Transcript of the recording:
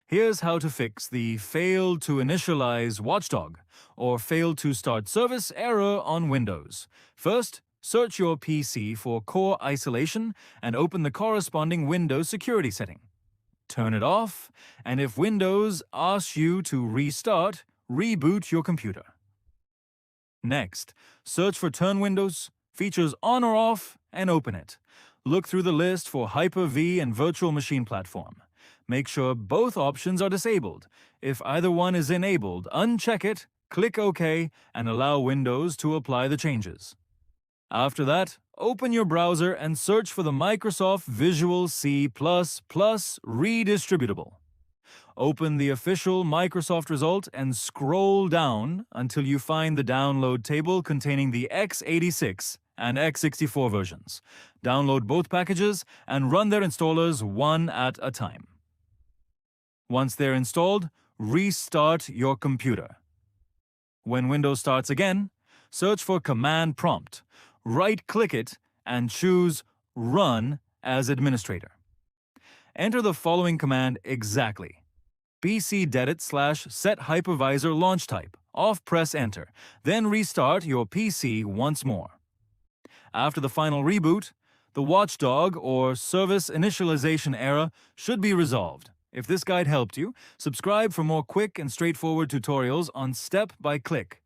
Here's how to fix the failed to initialize watchdog or failed to start service error on Windows. First, search your PC for core isolation and open the corresponding Windows security setting. Turn it off, and if Windows asks you to restart, reboot your computer. Next, search for Turn Windows, features on or off, and open it. Look through the list for Hyper-V and Virtual Machine Platform. Make sure both options are disabled. If either one is enabled, uncheck it, click OK, and allow Windows to apply the changes. After that, open your browser and search for the Microsoft Visual C++ redistributable. Open the official Microsoft result and scroll down until you find the download table containing the x86 and x64 versions. Download both packages and run their installers one at a time. Once they're installed, restart your computer. When Windows starts again, search for Command Prompt, right-click it, and choose Run as Administrator. Enter the following command exactly: pcdedit/set hypervisor launch type. Press Enter, then restart your PC once more. After the final reboot, the watchdog or service initialization error should be resolved. If this guide helped you, subscribe for more quick and straightforward tutorials on step-by-click